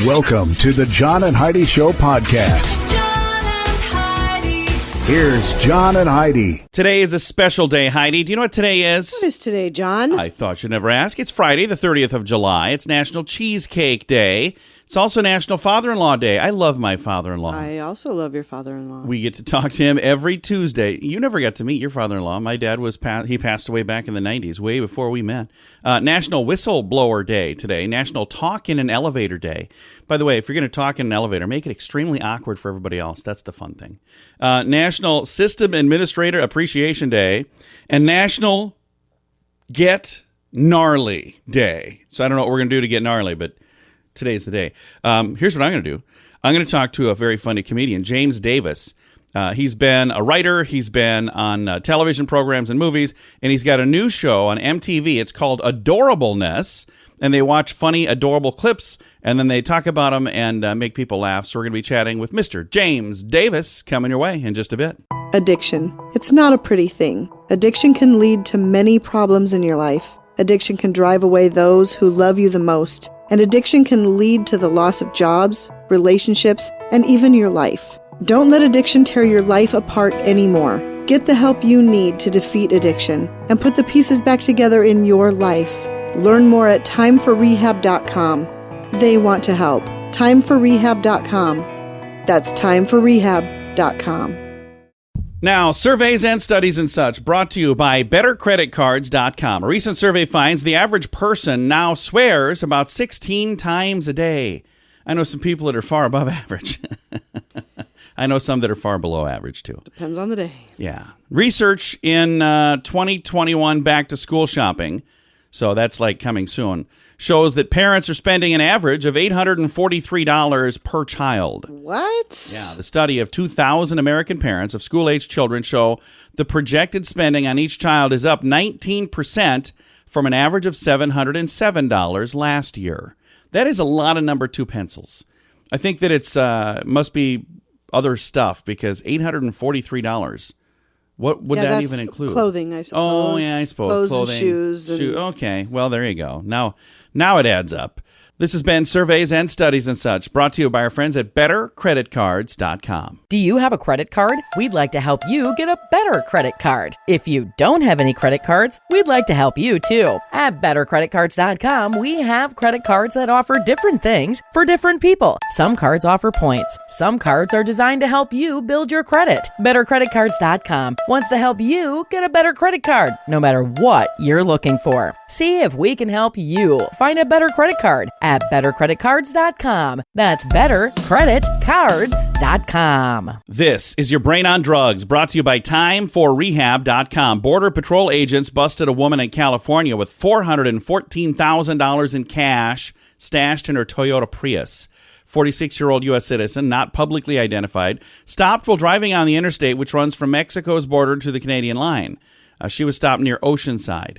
Welcome to the John and Heidi Show podcast. John and Heidi. Here's John and Heidi. Today is a special day, Heidi. Do you know what today is? What is today, John? I thought you'd never ask. It's Friday, the 30th of July. It's National Cheesecake Day. It's also National Father-in-Law Day. I love my father-in-law. I also love your father-in-law. We get to talk to him every Tuesday. You never got to meet your father-in-law. My dad he passed away back in the 90s, way before we met. National Whistleblower Day today. National Talk in an Elevator Day. By the way, if you're going to talk in an elevator, make it extremely awkward for everybody else. That's the fun thing. National System Administrator Appreciation Day. And National Get Gnarly Day. So I don't know what we're going to do to get gnarly, but today's the day. Here's what I'm going to do. I'm going to talk to a very funny comedian, James Davis. He's been a writer. He's been on television programs and movies, and he's got a new show on MTV. It's called Adorableness, and they watch funny, adorable clips, and then they talk about them and make people laugh. So we're going to be chatting with Mr. James Davis coming your way in just a bit. Addiction. It's not a pretty thing. Addiction can lead to many problems in your life. Addiction can drive away those who love you the most. And addiction can lead to the loss of jobs, relationships, and even your life. Don't let addiction tear your life apart anymore. Get the help you need to defeat addiction and put the pieces back together in your life. Learn more at timeforrehab.com. They want to help. Timeforrehab.com. That's timeforrehab.com. Now, surveys and studies and such brought to you by bettercreditcards.com. A recent survey finds the average person now swears about 16 times a day. I know some people that are far above average. I know some that are far below average, too. Depends on the day. Yeah. Research in 2021 back-to-school shopping, so that's like coming soon, shows that parents are spending an average of $843 per child. What? Yeah, the study of 2,000 American parents of school-aged children show the projected spending on each child is up 19% from an average of $707 last year. That is a lot of number two pencils. I think that it's must be other stuff because $843. What would that even include? Clothing, I suppose. Oh, yeah, I suppose. Clothes Clothing, and shoes. Okay, well, there you go. Now it adds up. This has been Surveys and Studies and Such, brought to you by our friends at bettercreditcards.com. Do you have a credit card? We'd like to help you get a better credit card. If you don't have any credit cards, we'd like to help you too. At bettercreditcards.com, we have credit cards that offer different things for different people. Some cards offer points. Some cards are designed to help you build your credit. Bettercreditcards.com wants to help you get a better credit card, no matter what you're looking for. See if we can help you find a better credit card at bettercreditcards.com. That's bettercreditcards.com. This is your Brain on Drugs, brought to you by timeforrehab.com. Border Patrol agents busted a woman in California with $414,000 in cash stashed in her Toyota Prius. 46-year-old U.S. citizen, not publicly identified, stopped while driving on the interstate, which runs from Mexico's border to the Canadian line. She was stopped near Oceanside.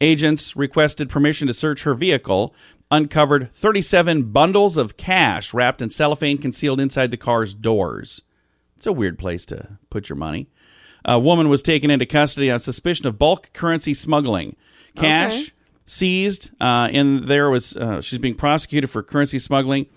Agents requested permission to search her vehicle, uncovered 37 bundles of cash wrapped in cellophane concealed inside the car's doors. It's a weird place to put your money. A woman was taken into custody on suspicion of bulk currency smuggling. Cash seized, and there was she's being prosecuted for currency smuggling.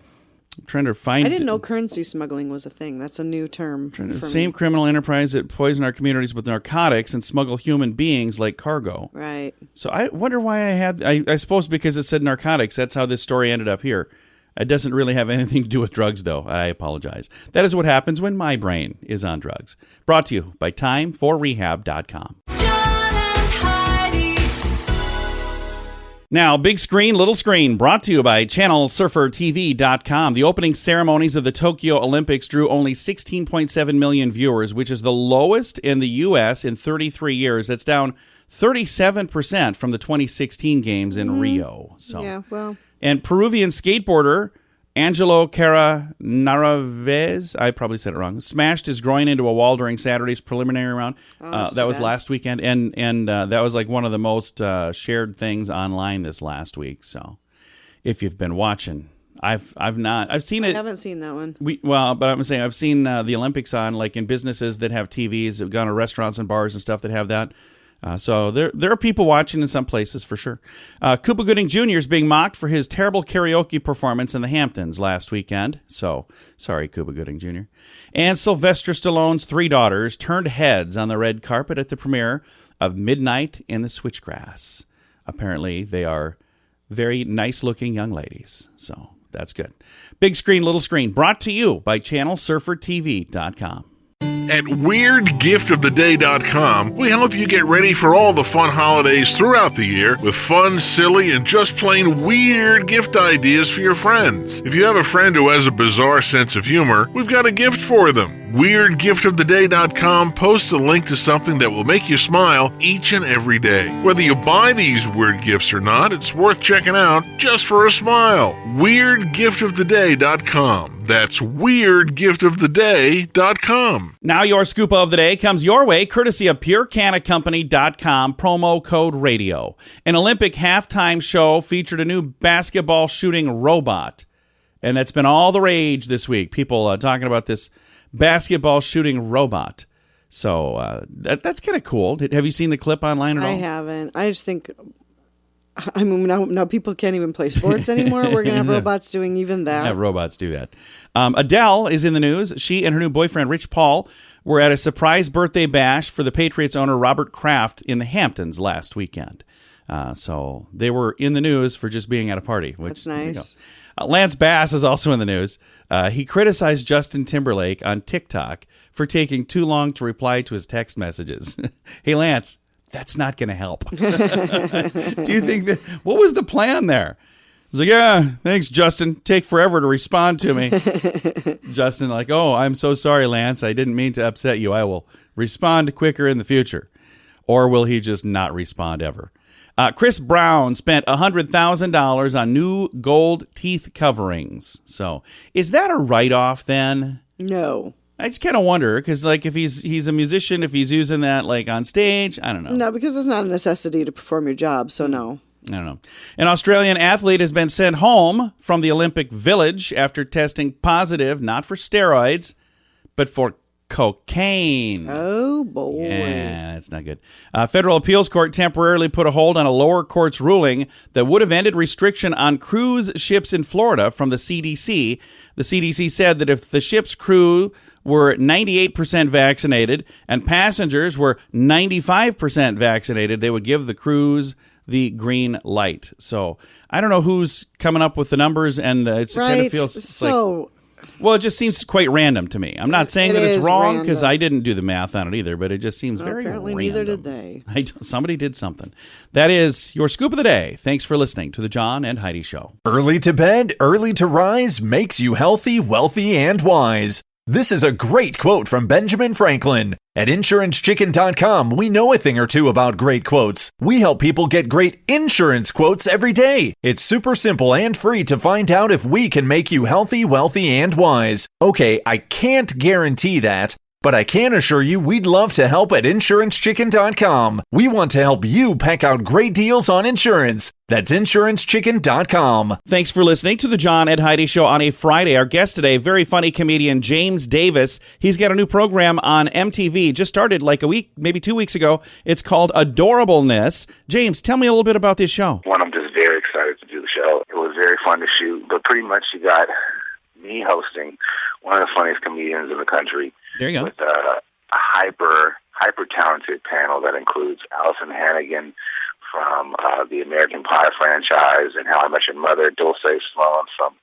I'm trying to find. I didn't know currency smuggling was a thing. That's a new term. The same criminal enterprise that poison our communities with narcotics and smuggle human beings like cargo. Right. So I wonder why I suppose because it said narcotics. That's how this story ended up here. It doesn't really have anything to do with drugs, though. I apologize. That is what happens when my brain is on drugs. Brought to you by timeforrehab.com. Now, big screen, little screen, brought to you by channelsurfertv.com. The opening ceremonies of the Tokyo Olympics drew only 16.7 million viewers, which is the lowest in the U.S. in 33 years. That's down 37% from the 2016 games in Rio. So, yeah, well. And Peruvian skateboarder Angelo Caranarvaez, I probably said it wrong, smashed his groin into a wall during Saturday's preliminary round. That was last weekend, and that was like one of the most shared things online this last week. So, if you've been watching, I've seen it. I haven't seen that one. But I'm saying I've seen the Olympics on like in businesses that have TVs, have gone to restaurants and bars and stuff that have that. So there are people watching in some places for sure. Cuba Gooding Jr. is being mocked for his terrible karaoke performance in the Hamptons last weekend. So sorry, Cuba Gooding Jr. And Sylvester Stallone's 3 daughters turned heads on the red carpet at the premiere of Midnight in the Switchgrass. Apparently, they are very nice-looking young ladies. So that's good. Big Screen, Little Screen, brought to you by ChannelSurferTV.com. At WeirdGiftOfTheDay.com, we help you get ready for all the fun holidays throughout the year with fun, silly, and just plain weird gift ideas for your friends. If you have a friend who has a bizarre sense of humor, we've got a gift for them. WeirdGiftOfTheDay.com posts a link to something that will make you smile each and every day. Whether you buy these weird gifts or not, it's worth checking out just for a smile. WeirdGiftOfTheDay.com. That's WeirdGiftOfTheDay.com. Now your scoop of the day comes your way courtesy of PureCanaCompany.com, promo code radio. An Olympic halftime show featured a new basketball shooting robot. And that's been all the rage this week. People talking about this basketball shooting robot. So that's kind of cool. Have you seen the clip online at all? I haven't. I just think, I mean, now people can't even play sports anymore. We're going to have robots doing even that. Have robots do that. Adele is in the news. She and her new boyfriend, Rich Paul, were at a surprise birthday bash for the Patriots owner, Robert Kraft, in the Hamptons last weekend. So they were in the news for just being at a party. Which, that's nice. Lance Bass is also in the news. He criticized Justin Timberlake on TikTok for taking too long to reply to his text messages. Hey, Lance, that's not going to help. Do you think that? What was the plan there? He's like, yeah, thanks, Justin. Take forever to respond to me. Justin, like, oh, I'm so sorry, Lance. I didn't mean to upset you. I will respond quicker in the future. Or will he just not respond ever? Chris Brown spent $100,000 on new gold teeth coverings. So is that a write-off then? No. I just kind of wonder, because like if he's a musician, if he's using that like on stage, I don't know. No, because it's not a necessity to perform your job, so no. I don't know. An Australian athlete has been sent home from the Olympic Village after testing positive, not for steroids, but for cocaine. Oh, boy. Yeah, that's not good. Federal appeals court temporarily put a hold on a lower court's ruling that would have ended restriction on cruise ships in Florida from the CDC. The CDC said that if the ship's crew were 98% vaccinated and passengers were 95% vaccinated, they would give the cruise the green light. So I don't know who's coming up with the numbers, and it kind of feels like... Well, it just seems quite random to me. I'm not saying that it's wrong because I didn't do the math on it either, but it just seems very apparently random. Neither did they. Somebody did something. That is your scoop of the day. Thanks for listening to the John and Heidi Show. Early to bed, early to rise makes you healthy, wealthy, and wise. This is a great quote from Benjamin Franklin. At InsuranceChicken.com, we know a thing or two about great quotes. We help people get great insurance quotes every day. It's super simple and free to find out if we can make you healthy, wealthy, and wise. Okay, I can't guarantee that, but I can assure you we'd love to help at InsuranceChicken.com. We want to help you peck out great deals on insurance. That's InsuranceChicken.com. Thanks for listening to the John and Heidi Show on a Friday. Our guest today, very funny comedian James Davis. He's got a new program on MTV. Just started like a week, maybe 2 weeks ago. It's called Adorableness. James, tell me a little bit about this show. One, I'm just very excited to do the show. It was very fun to shoot, but pretty much you got me hosting one of the funniest comedians in the country. There you go. With a hyper talented panel that includes Allison Hannigan from the American Pie franchise and How I Met Your Mother, Dulce Sloan from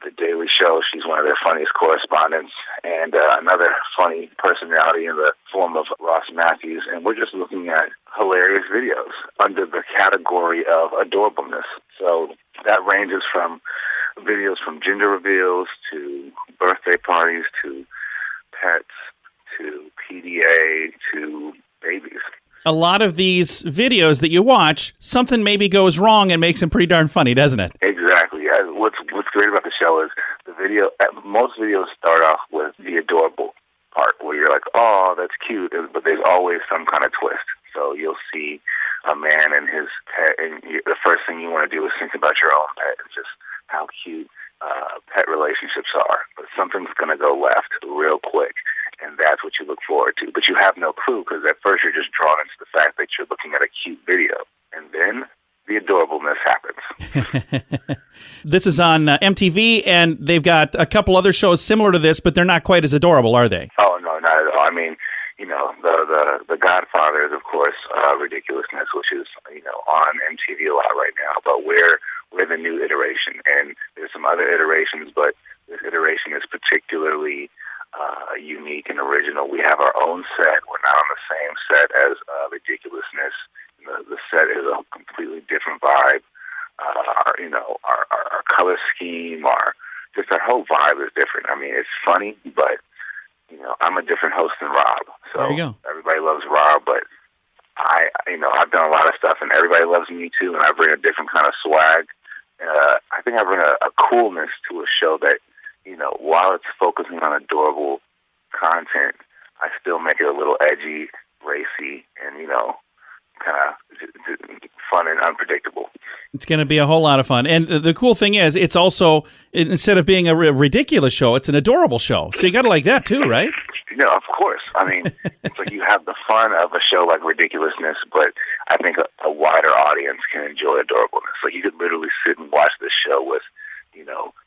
The Daily Show. She's one of their funniest correspondents, and another funny personality in the form of Ross Matthews. And we're just looking at hilarious videos under the category of adorableness. So that ranges from videos from gender reveals to birthday parties to pets to PDA to babies. A lot of these videos that you watch, something maybe goes wrong and makes them pretty darn funny, doesn't it? Exactly. What's great about the show is the video. Most videos start off with the adorable part where you're like, oh, that's cute, but there's always some kind of twist. So you'll see a man and his pet, and the first thing you want to do is think about your own pet and just how cute pet relationships are. But something's going to go left real quick. and that's what you look forward to. But you have no clue because at first you're just drawn into the fact that you're looking at a cute video, and then the adorableness happens. This is on MTV, and they've got a couple other shows similar to this, but they're not quite as adorable, are they? Oh, no, not at all. I mean, the Godfather is, of course, Ridiculousness, which is, on MTV a lot right now, but we're the new iteration, and there's some other iterations, but this iteration is particularly unique and original. We have our own set. We're not on the same set as Ridiculousness. The set is a completely different vibe. Our color scheme, our whole vibe is different. I mean, it's funny, but I'm a different host than Rob. So there you go. Everybody loves Rob, but I've done a lot of stuff, and everybody loves me too. And I bring a different kind of swag. I think I bring a coolness to a show that, while it's focusing on adorable content, I still make it a little edgy, racy, and kind of fun and unpredictable. It's going to be a whole lot of fun. And the cool thing is, it's also, instead of being a ridiculous show, it's an adorable show. So you got to like that too, right? Of course. I mean, it's like you have the fun of a show like Ridiculousness, but I think a wider audience can enjoy adorableness. Like you could literally sit and watch this show with,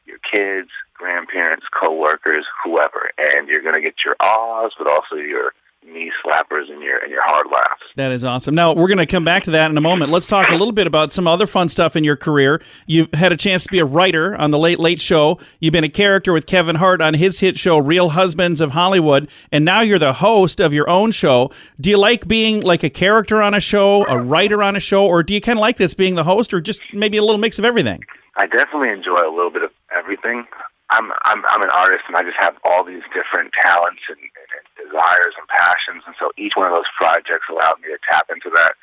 your kids, grandparents, coworkers, whoever, and you're going to get your ahs, but also your knee slappers and your hard laughs. That is awesome. Now, we're going to come back to that in a moment. Let's talk a little bit about some other fun stuff in your career. You've had a chance to be a writer on The Late Late Show. You've been a character with Kevin Hart on his hit show, Real Husbands of Hollywood, and now you're the host of your own show. Do you like being like a character on a show, a writer on a show, or do you kind of like this being the host, or just maybe a little mix of everything? I definitely enjoy a little bit of everything. I'm an artist, and I just have all these different talents and desires and passions, and so each one of those projects allowed me to tap into that.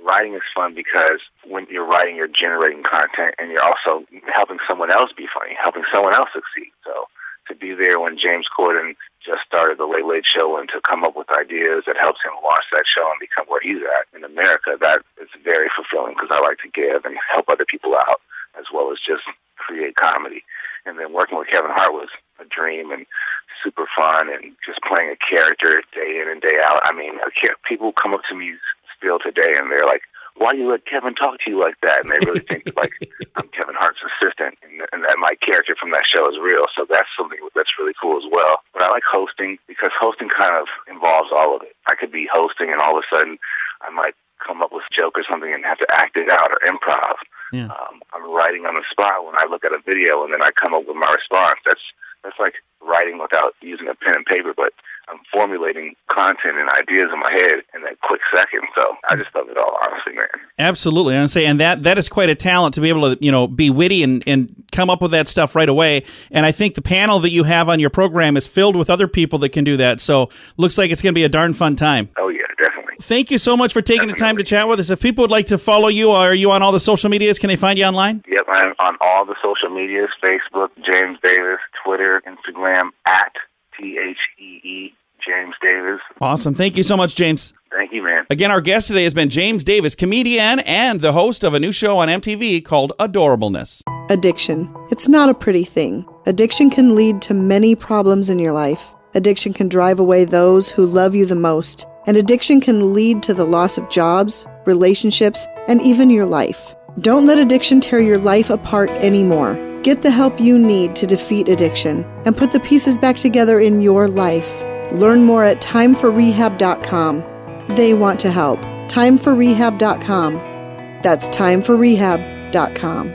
Writing is fun because when you're writing, you're generating content, and you're also helping someone else be funny, helping someone else succeed. So to be there when James Corden just started The Late Late Show and to come up with ideas that helps him launch that show and become where he's at in America, that is very fulfilling because I like to give and help other people out as well as just create comedy. And then working with Kevin Hart was a dream and super fun, and just playing a character day in and day out. I mean, people come up to me still today and they're like, why do you let Kevin talk to you like that? And they really think that, like, I'm Kevin Hart's assistant and that my character from that show is real. So that's something that's really cool as well. But I like hosting because hosting kind of involves all of it. I could be hosting and all of a sudden I might come up with a joke or something and have to act it out or improv. Yeah. I'm writing on the spot when I look at a video and then I come up with my response. That's like writing without using a pen and paper, but I'm formulating content and ideas in my head in that quick second. So I just love it all, honestly, man. Absolutely. I say, and that is quite a talent to be able to, be witty and come up with that stuff right away. And I think the panel that you have on your program is filled with other people that can do that. So looks like it's going to be a darn fun time. Oh, yeah, definitely. Thank you so much for taking the time to chat with us. If people would like to follow you, are you on all the social medias? Can they find you online? Yep, I'm on all the social medias, Facebook, James Davis, Twitter, Instagram, at THEE, James Davis. Awesome. Thank you so much, James. Thank you, man. Again, our guest today has been James Davis, comedian and the host of a new show on MTV called Adorableness. Addiction. It's not a pretty thing. Addiction can lead to many problems in your life. Addiction can drive away those who love you the most. And addiction can lead to the loss of jobs, relationships, and even your life. Don't let addiction tear your life apart anymore. Get the help you need to defeat addiction and put the pieces back together in your life. Learn more at timeforrehab.com. They want to help. Timeforrehab.com. That's timeforrehab.com.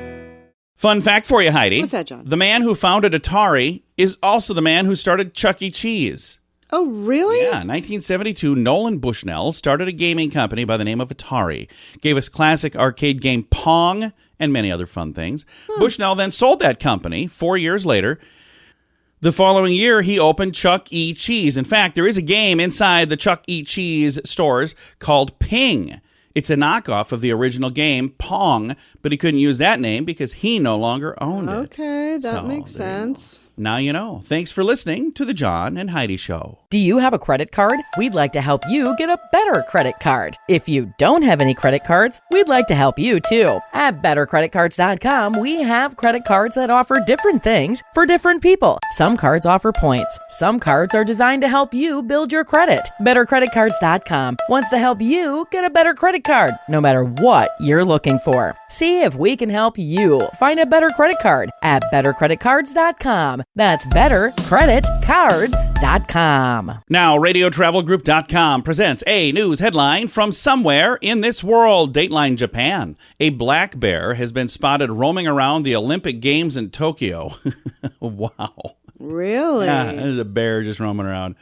Fun fact for you, Heidi. What's that, John? The man who founded Atari is also the man who started Chuck E. Cheese. Oh, really? Yeah, 1972, Nolan Bushnell started a gaming company by the name of Atari. Gave us classic arcade game Pong and many other fun things. Bushnell then sold that company 4 years later. The following year, he opened Chuck E. Cheese. In fact, there is a game inside the Chuck E. Cheese stores called Ping. It's a knockoff of the original game, Pong, but he couldn't use that name because he no longer owned it. Okay, that makes sense. Now you know. Thanks for listening to the John and Heidi Show. Do you have a credit card? We'd like to help you get a better credit card. If you don't have any credit cards, we'd like to help you too. At bettercreditcards.com, we have credit cards that offer different things for different people. Some cards offer points. Some cards are designed to help you build your credit. Bettercreditcards.com wants to help you get a better credit card, no matter what you're looking for. See if we can help you find a better credit card at bettercreditcards.com. That's bettercreditcards.com. Now, RadioTravelGroup.com presents a news headline from somewhere in this world. Dateline Japan. A black bear has been spotted roaming around the Olympic Games in Tokyo. Wow. Really? Yeah, there's a bear just roaming around.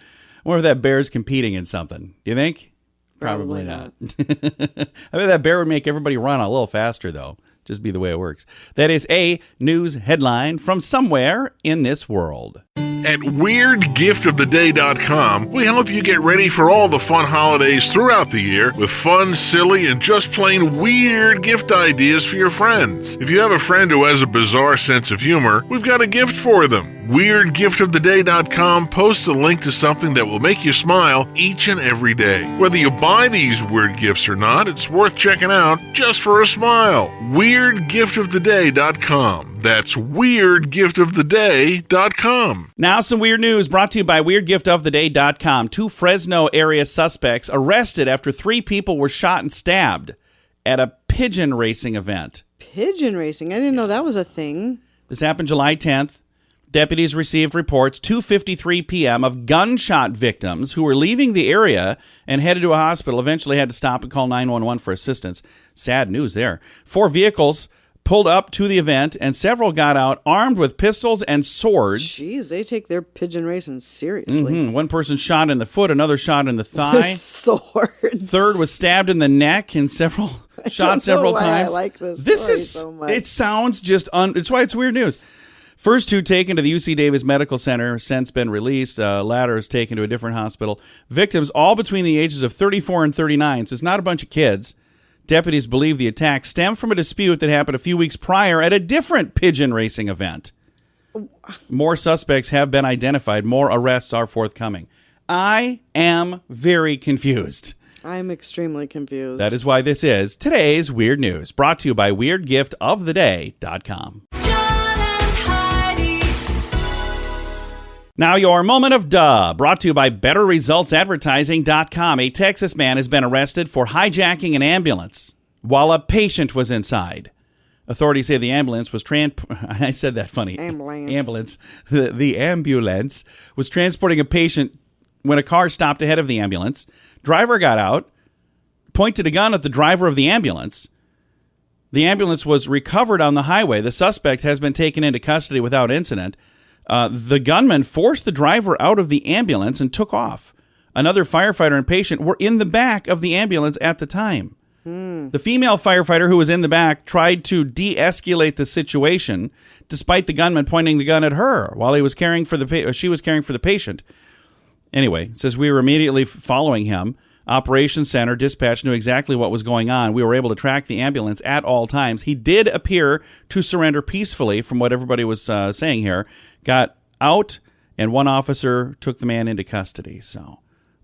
I wonder if that bear's competing in something. Do you think? Probably not. I bet that bear would make everybody run a little faster, though. Just be the way it works. That is a news headline from somewhere in this world. At WeirdGiftOfTheDay.com, we help you get ready for all the fun holidays throughout the year with fun, silly, and just plain weird gift ideas for your friends. If you have a friend who has a bizarre sense of humor, we've got a gift for them. WeirdGiftOfTheDay.com posts a link to something that will make you smile each and every day. Whether you buy these weird gifts or not, it's worth checking out just for a smile. WeirdGiftOfTheDay.com. That's WeirdGiftOfTheDay.com. Now some weird news brought to you by WeirdGiftOfTheDay.com. 2 Fresno area suspects arrested after 3 people were shot and stabbed at a pigeon racing event. Pigeon racing? I didn't know that was a thing. This happened July 10th. Deputies received reports 2:53 p.m. of gunshot victims who were leaving the area and headed to a hospital. Eventually had to stop and call 911 for assistance. Sad news there. 4 vehicles pulled up to the event, and several got out armed with pistols and swords. Jeez, they take their pigeon racing seriously. One person shot in the foot, another shot in the thigh. Swords. Third was stabbed in the neck and shot several times. I like this This story is so much. It sounds just it's why it's weird news. First 2 taken to the UC Davis Medical Center, since been released. Latter is taken to a different hospital. Victims all between the ages of 34 and 39, so it's not a bunch of kids. Deputies believe the attack stemmed from a dispute that happened a few weeks prior at a different pigeon racing event. More suspects have been identified. More arrests are forthcoming. I am very confused. I'm extremely confused. That is why this is today's Weird News, brought to you by WeirdGiftOfTheDay.com. Now your moment of duh, brought to you by BetterResultsAdvertising.com. A Texas man has been arrested for hijacking an ambulance while a patient was inside. Authorities say the ambulance was I said that funny. Ambulance. The ambulance was transporting a patient when a car stopped ahead of the ambulance. Driver got out, pointed a gun at the driver of the ambulance. The ambulance was recovered on the highway. The suspect has been taken into custody without incident. The gunman forced the driver out of the ambulance and took off. Another firefighter and patient were in the back of the ambulance at the time. The female firefighter who was in the back tried to de-escalate the situation, despite the gunman pointing the gun at her while he was caring for she was caring for the patient. Anyway, it says we were immediately following him. Operations Center dispatch knew exactly what was going on. We were able to track the ambulance at all times. He did appear to surrender peacefully, from what everybody was saying here. Got out, and one officer took the man into custody. So,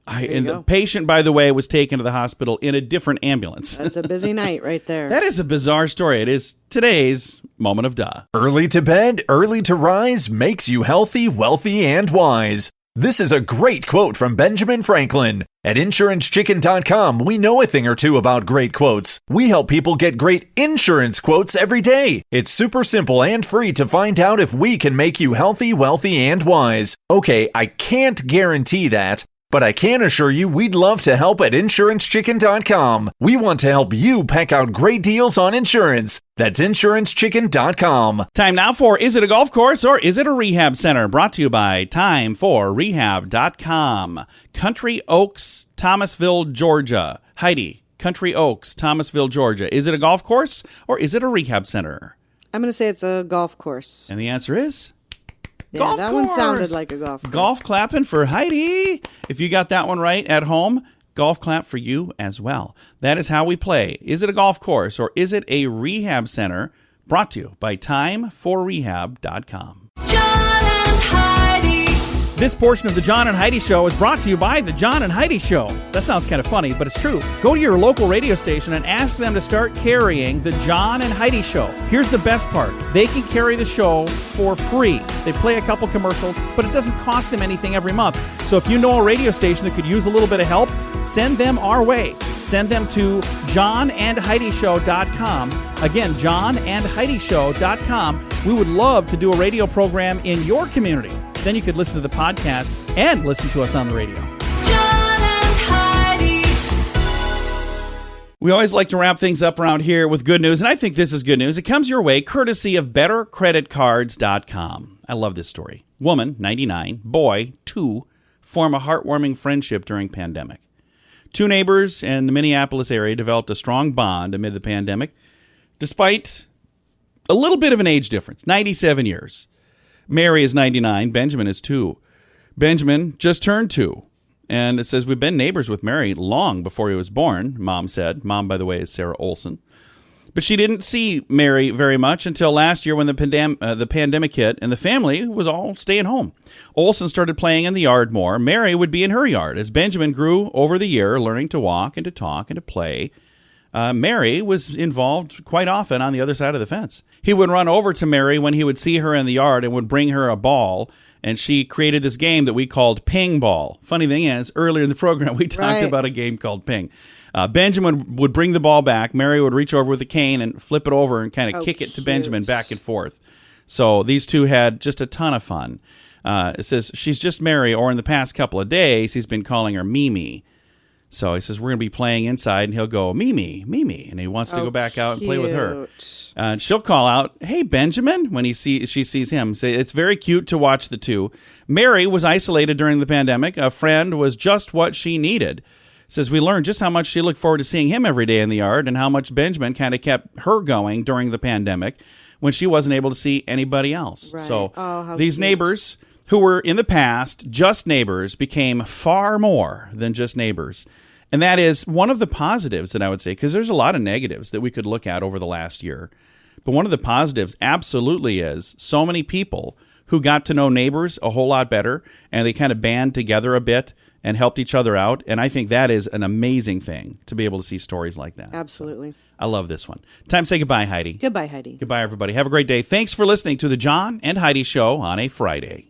the patient, by the way, was taken to the hospital in a different ambulance. That's a busy night right there. That is a bizarre story. It is today's moment of duh. Early to bed, early to rise makes you healthy, wealthy, and wise. This is a great quote from Benjamin Franklin. At InsuranceChicken.com, we know a thing or two about great quotes. We help people get great insurance quotes every day. It's super simple and free to find out if we can make you healthy, wealthy, and wise. Okay, I can't guarantee that, but I can assure you we'd love to help at InsuranceChicken.com. We want to help you peck out great deals on insurance. That's InsuranceChicken.com. Time now for Is It a Golf Course or Is It a Rehab Center? Brought to you by TimeForRehab.com. Country Oaks, Thomasville, Georgia. Heidi, Country Oaks, Thomasville, Georgia. Is it a golf course or is it a rehab center? I'm going to say it's a golf course. And the answer is... Yeah, golf that course. one sounded like a golf course. Golf clapping for Heidi. If you got that one right at home, golf clap for you as well. That is how we play. Is it a golf course or is it a rehab center? Brought to you by TimeForRehab.com. John and This portion of the John and Heidi Show is brought to you by the John and Heidi Show. That sounds kind of funny, but it's true. Go to your local radio station and ask them to start carrying the John and Heidi Show. Here's the best part. They can carry the show for free. They play a couple commercials, but it doesn't cost them anything every month. So if you know a radio station that could use a little bit of help, send them our way. Send them to johnandheidishow.com. Again, johnandheidishow.com. We would love to do a radio program in your community. Then you could listen to the podcast and listen to us on the radio. John and Heidi. We always like to wrap things up around here with good news, and I think this is good news. It comes your way courtesy of bettercreditcards.com. I love this story. Woman, 99, boy, 2, form a heartwarming friendship during pandemic. 2 neighbors in the Minneapolis area developed a strong bond amid the pandemic, despite a little bit of an age difference, 97 years. Mary is 99. Benjamin is 2. Benjamin just turned 2. And it says, we've been neighbors with Mary long before he was born, Mom said. Mom, by the way, is Sarah Olson. But she didn't see Mary very much until last year when the pandemic hit and the family was all staying home. Olson started playing in the yard more. Mary would be in her yard. As Benjamin grew over the year, learning to walk and to talk and to play, Mary was involved quite often on the other side of the fence. He would run over to Mary when he would see her in the yard and would bring her a ball, and she created this game that we called ping ball. Funny thing is, earlier in the program, we talked about a game called ping. Benjamin would bring the ball back. Mary would reach over with a cane and flip it over and kind of kick it to Benjamin back and forth. So these two had just a ton of fun. It says, she's just Mary, or in the past couple of days, he's been calling her Mimi. So he says, we're going to be playing inside, and he'll go, Mimi, Mimi, and he wants to go back out and play with her. And she'll call out, hey, Benjamin, when she sees him. Say, it's very cute to watch the two. Mary was isolated during the pandemic. A friend was just what she needed. Says, we learned just how much she looked forward to seeing him every day in the yard and how much Benjamin kind of kept her going during the pandemic when she wasn't able to see anybody else. Right. So these neighbors who were in the past just neighbors became far more than just neighbors. And that is one of the positives that I would say, because there's a lot of negatives that we could look at over the last year. But one of the positives absolutely is so many people who got to know neighbors a whole lot better, and they kind of band together a bit and helped each other out. And I think that is an amazing thing to be able to see stories like that. Absolutely. So, I love this one. Time to say goodbye, Heidi. Goodbye, Heidi. Goodbye, everybody. Have a great day. Thanks for listening to the John and Heidi Show on a Friday.